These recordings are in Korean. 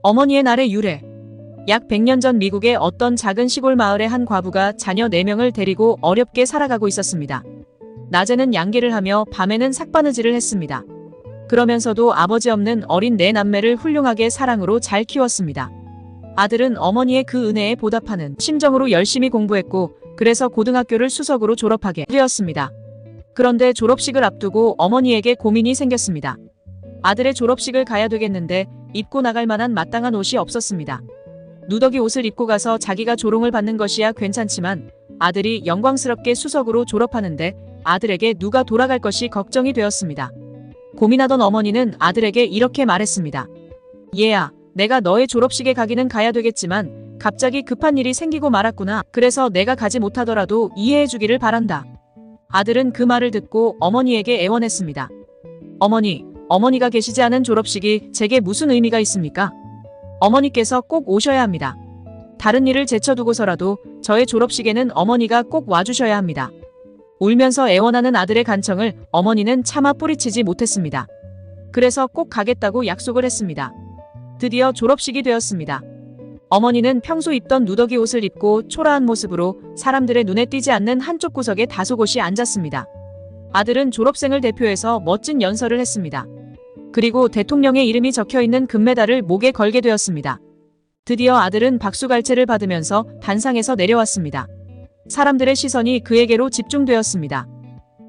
어머니의 날의 유래. 약 100년 전 미국의 어떤 작은 시골 마을의 한 과부가 자녀 4명을 데리고 어렵게 살아가고 있었습니다. 낮에는 양기를 하며 밤에는 삭바느질을 했습니다. 그러면서도 아버지 없는 어린 4남매를 훌륭하게 사랑으로 잘 키웠습니다. 아들은 어머니의 그 은혜에 보답하는 심정으로 열심히 공부했고 그래서 고등학교를 수석으로 졸업하게 되었습니다. 그런데 졸업식을 앞두고 어머니에게 고민이 생겼습니다. 아들의 졸업식을 가야 되겠는데 입고 나갈 만한 마땅한 옷이 없었습니다. 누더기 옷을 입고 가서 자기가 조롱을 받는 것이야 괜찮지만 아들이 영광스럽게 수석으로 졸업하는데 아들에게 누가 돌아갈 것이 걱정이 되었습니다. 고민하던 어머니는 아들에게 이렇게 말했습니다. 얘야, 내가 너의 졸업식에 가기는 가야 되겠지만 갑자기 급한 일이 생기고 말았구나. 그래서 내가 가지 못하더라도 이해해 주기를 바란다. 아들은 그 말을 듣고 어머니에게 애원했습니다. 어머니가 계시지 않은 졸업식이 제게 무슨 의미가 있습니까? 어머니께서 꼭 오셔야 합니다. 다른 일을 제쳐두고서라도 저의 졸업식에는 어머니가 꼭 와주셔야 합니다. 울면서 애원하는 아들의 간청을 어머니는 차마 뿌리치지 못했습니다. 그래서 꼭 가겠다고 약속을 했습니다. 드디어 졸업식이 되었습니다. 어머니는 평소 입던 누더기 옷을 입고 초라한 모습으로 사람들의 눈에 띄지 않는 한쪽 구석에 다소곳이 앉았습니다. 아들은 졸업생을 대표해서 멋진 연설을 했습니다. 그리고 대통령의 이름이 적혀있는 금메달을 목에 걸게 되었습니다. 드디어 아들은 박수갈채를 받으면서 단상에서 내려왔습니다. 사람들의 시선이 그에게로 집중되었습니다.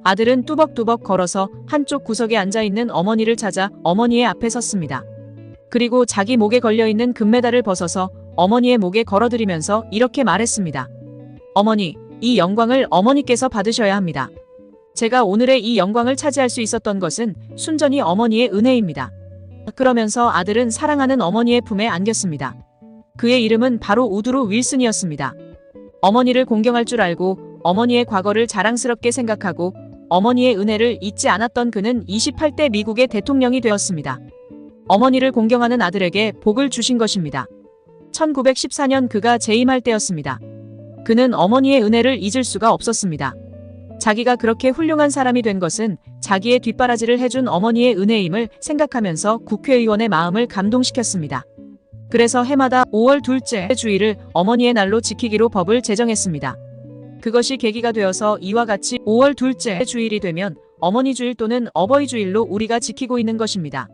아들은 뚜벅뚜벅 걸어서 한쪽 구석에 앉아있는 어머니를 찾아 어머니의 앞에 섰습니다. 그리고 자기 목에 걸려있는 금메달을 벗어서 어머니의 목에 걸어드리면서 이렇게 말했습니다. 어머니, 이 영광을 어머니께서 받으셔야 합니다. 제가 오늘의 이 영광을 차지할 수 있었던 것은 순전히 어머니의 은혜입니다. 그러면서 아들은 사랑하는 어머니의 품에 안겼습니다. 그의 이름은 바로 우드로 윌슨이었습니다. 어머니를 공경할 줄 알고 어머니의 과거를 자랑스럽게 생각하고 어머니의 은혜를 잊지 않았던 그는 28대 미국의 대통령이 되었습니다. 어머니를 공경하는 아들에게 복을 주신 것입니다. 1914년 그가 재임할 때였습니다. 그는 어머니의 은혜를 잊을 수가 없었습니다. 자기가 그렇게 훌륭한 사람이 된 것은 자기의 뒷바라지를 해준 어머니의 은혜임을 생각하면서 국회의원의 마음을 감동시켰습니다. 그래서 해마다 5월 둘째 주일을 어머니의 날로 지키기로 법을 제정했습니다. 그것이 계기가 되어서 이와 같이 5월 둘째 주일이 되면 어머니 주일 또는 어버이 주일로 우리가 지키고 있는 것입니다.